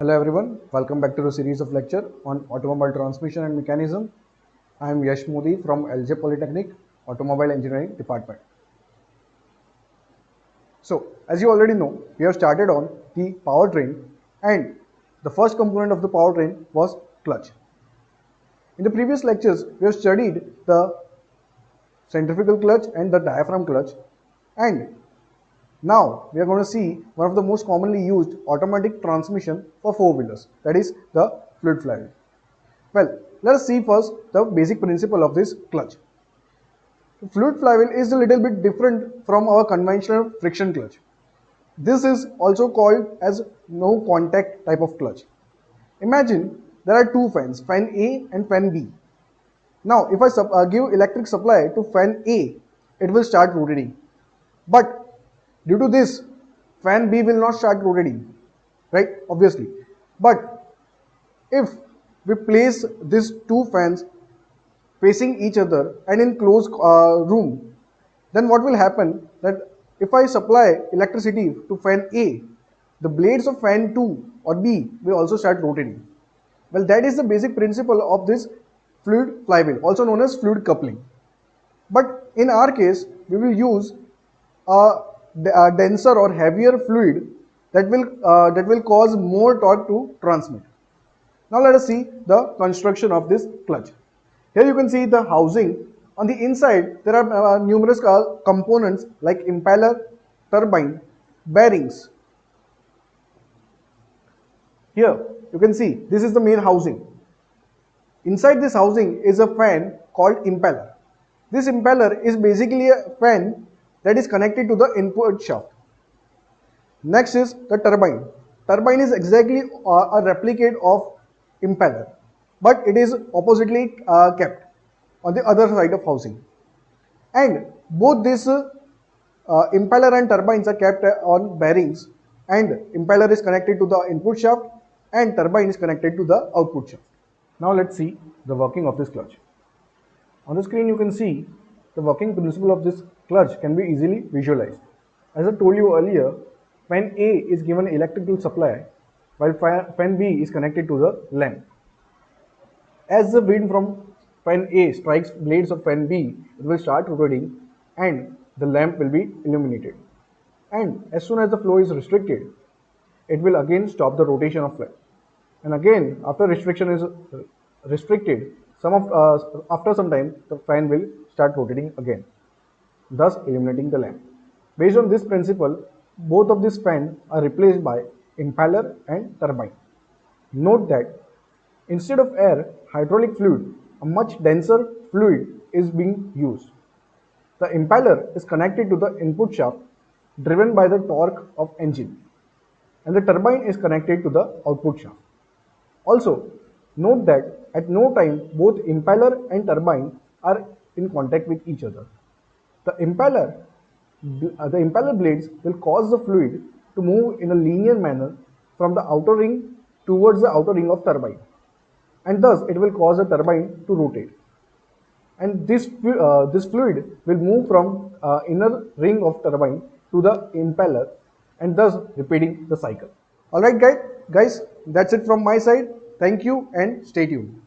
Hello everyone, welcome back to the series of lecture on automobile transmission and mechanism. I am Yash Modi from LJ Polytechnic, Automobile Engineering Department. So, as you already know, we have started on the powertrain and the first component of the powertrain was clutch. In the previous lectures, we have studied the centrifugal clutch and the diaphragm clutch, and now we are going to see one of the most commonly used automatic transmission for four-wheelers, that is the fluid flywheel. Well, let us see first the basic principle of this clutch. The fluid flywheel is a little bit different from our conventional friction clutch. This is also called as no contact type of clutch. Imagine there are two fans, fan A and fan B. Now if I give electric supply to fan A, it will start rotating. But due to this, fan B will not start rotating, right? Obviously. But if we place these two fans facing each other and in closed room, then what will happen that if I supply electricity to fan A, the blades of fan 2 or B will also start rotating. Well, that is the basic principle of this fluid flywheel, also known as fluid coupling. But in our case, we will use a denser or heavier fluid that will cause more torque to transmit. Now let us see the construction of this clutch. Here you can see the housing. On the inside there are numerous components like impeller, turbine, bearings. Here you can see this is the main housing. Inside this housing is a fan called impeller. This impeller is basically a fan that is connected to the input shaft. Next is the turbine. Turbine is exactly a replicate of impeller, but it is oppositely kept on the other side of housing. And both this impeller and turbines are kept on bearings, and impeller is connected to the input shaft and turbine is connected to the output shaft. Now let's see the working of this clutch. On the screen you can see the working principle of this clutch can be easily visualized. As I told you earlier, fan A is given electrical supply while fan B is connected to the lamp. As the wind from fan A strikes blades of fan B, it will start rotating and the lamp will be illuminated. And as soon as the flow is restricted, it will again stop the rotation of flame. And again, after restriction is restricted, after some time the fan will start rotating again, thus illuminating the lamp. Based on this principle, both of these fans are replaced by impeller and turbine. Note that instead of air, hydraulic fluid, a much denser fluid is being used. The impeller is connected to the input shaft driven by the torque of engine, and the turbine is connected to the output shaft. Also, note that at no time both impeller and turbine are in contact with each other. The impeller blades will cause the fluid to move in a linear manner from the outer ring towards the outer ring of turbine, and thus it will cause the turbine to rotate. And this fluid will move from inner ring of turbine to the impeller, and thus repeating the cycle. Alright guys, that's it from my side. Thank you and stay tuned.